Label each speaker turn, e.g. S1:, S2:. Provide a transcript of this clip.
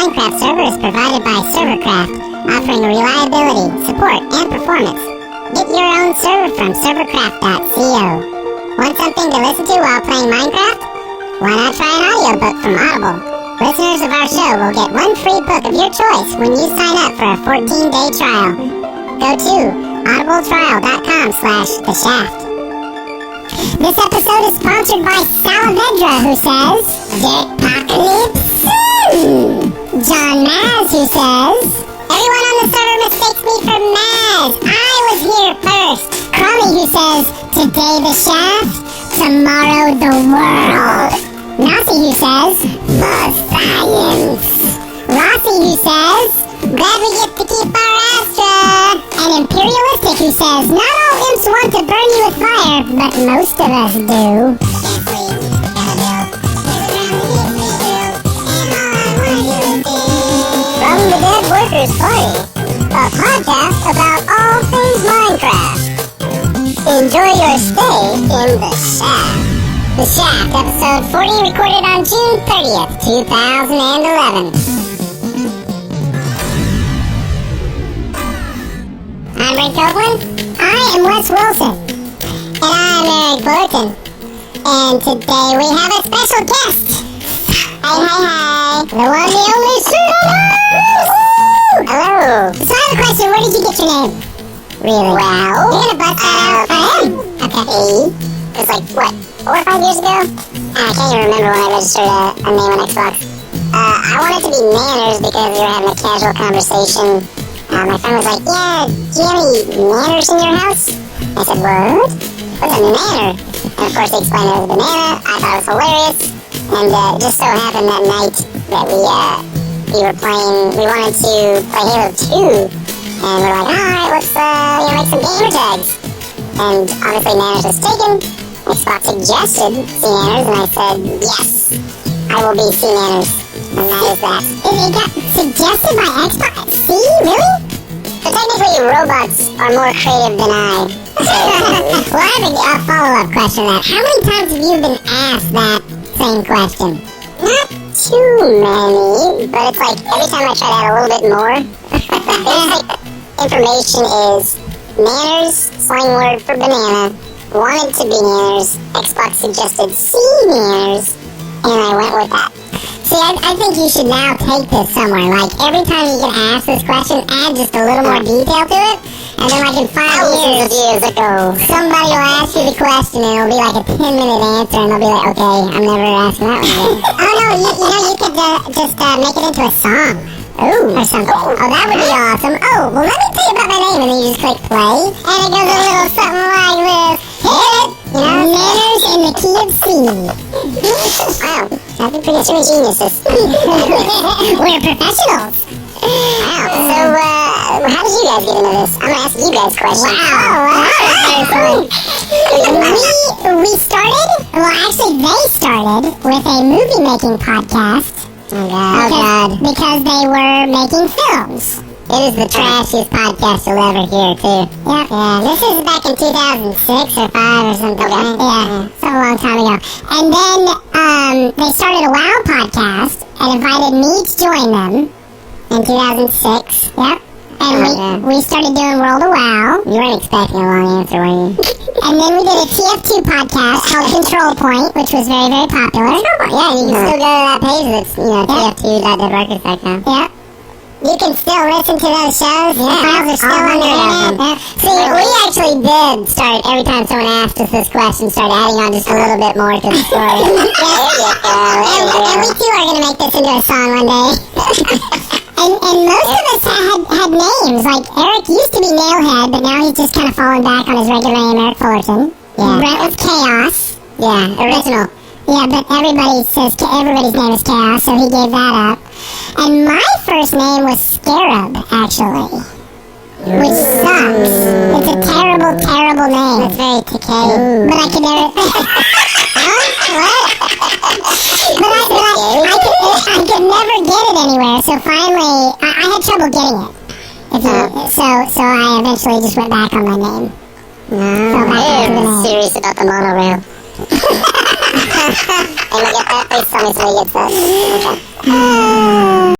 S1: Minecraft server is provided by Servercraft, offering reliability, support, and performance. Get your own server from servercraft.co. Want something to listen to while playing Minecraft? Why not try an audiobook from Audible? Listeners of our show will get one free book of your choice when you sign up for a 14-day trial. Go to audibletrial.com/The Shaft. This episode is sponsored by Salavedra, who says, Dickpocalypse. John Maz, who says, everyone on the server mistakes me for Maz. I was here first. Crummy, who says, today the Shaft, tomorrow the world. Nasi, who says, the science. Rossi, who says, glad we get to keep our Astra. And Imperialistic, who says, not all imps want to burn you with fire, but most of us do. From the Dead Workers Party, a podcast about all things Minecraft. Enjoy your stay in The Shaft. The Shaft, episode 40, recorded on June 30th, 2011. I'm Rick Copeland. I am Wes Wilson. And I'm Eric Fullerton. And today we have a special guest. Hi. The one, the only Hello. So I have a question. Where did you get your name? Really? Well, you're going to bust that out for him. Okay. It was like, what, 4 or 5 years ago? I can't even remember when I registered a name on Xbox. I wanted to be Manners because we were having a casual conversation. My friend was like, yeah, do you have any manners in your house? I said, what? What's a manor? And of course he explained it was a banana. I thought it was hilarious. And it just so happened that night that we were playing, we wanted to play Halo 2. And we were like, alright, let's make some gamer tags. And obviously Manners was taken. Xbox suggested C Manners, and I said, yes, I will be C Manners. And that is that. It got suggested by Xbox? See? Really? So technically, robots are more creative than I. Well, I have a follow-up question to that. How many times have you been asked that same question? Not too many, but it's like every time I try to add a little bit more. Basic information is Manners, slang word for banana, wanted to be Manners, Xbox suggested C Manners, and I went with that. See, I think you should now take this somewhere. Like, every time you get asked this question, add just a little more detail to it. And then, like, in 5 years ago, somebody will ask you the question, and it'll be like a 10-minute answer, and they'll be like, okay, I'm never asking that one again. Oh, no, you could just make it into a song. Ooh, or something. Oh, that would be awesome. Oh, well, let me tell you about my name, and then you just click play, and it goes a little something like this. Hit it! You know, Manners in the key of C. Wow, I think pretty sure geniuses. We're professionals. Wow. So, how did you guys get into this? I'm gonna ask you guys questions. Wow. We started, well, actually, they started with a movie-making podcast. Oh, God. Because they were making films. It is the trashiest podcast you'll ever hear, too. Yep. Yeah, this is back in 2006 or 5 or something. Okay. Yeah, so a long time ago. And then they started a WoW podcast and invited me to join them in 2006. Yep. And we started doing World of WoW. You weren't expecting a long answer, were you? And then we did a TF2 podcast called Control Point, which was very, very popular. Yeah, you can still go to that page that's, TF2.deadworkers.com. Yep. You can still listen to those shows. Yeah, the files are still on the internet. See, we actually did start, every time someone asked us this question, start adding on just a little bit more to the story. And we too are going to make this into a song one day. And most of us had names. Like, Eric used to be Nailhead, but now he's just kind of fallen back on his regular name, Eric Fullerton. Yeah. Brent was Chaos. Yeah, original. Yeah, but everybody's name is Chaos, so he gave that up. And my first name was Scarab, actually. Which sucks. It's a terrible, terrible name. It's very decayed. But I could never... Huh? What? I could never get it anywhere, so finally, I had trouble getting it. So I eventually just went back on my name. I'm serious about the monorail. And we get that, please tell me so he gets that. Okay.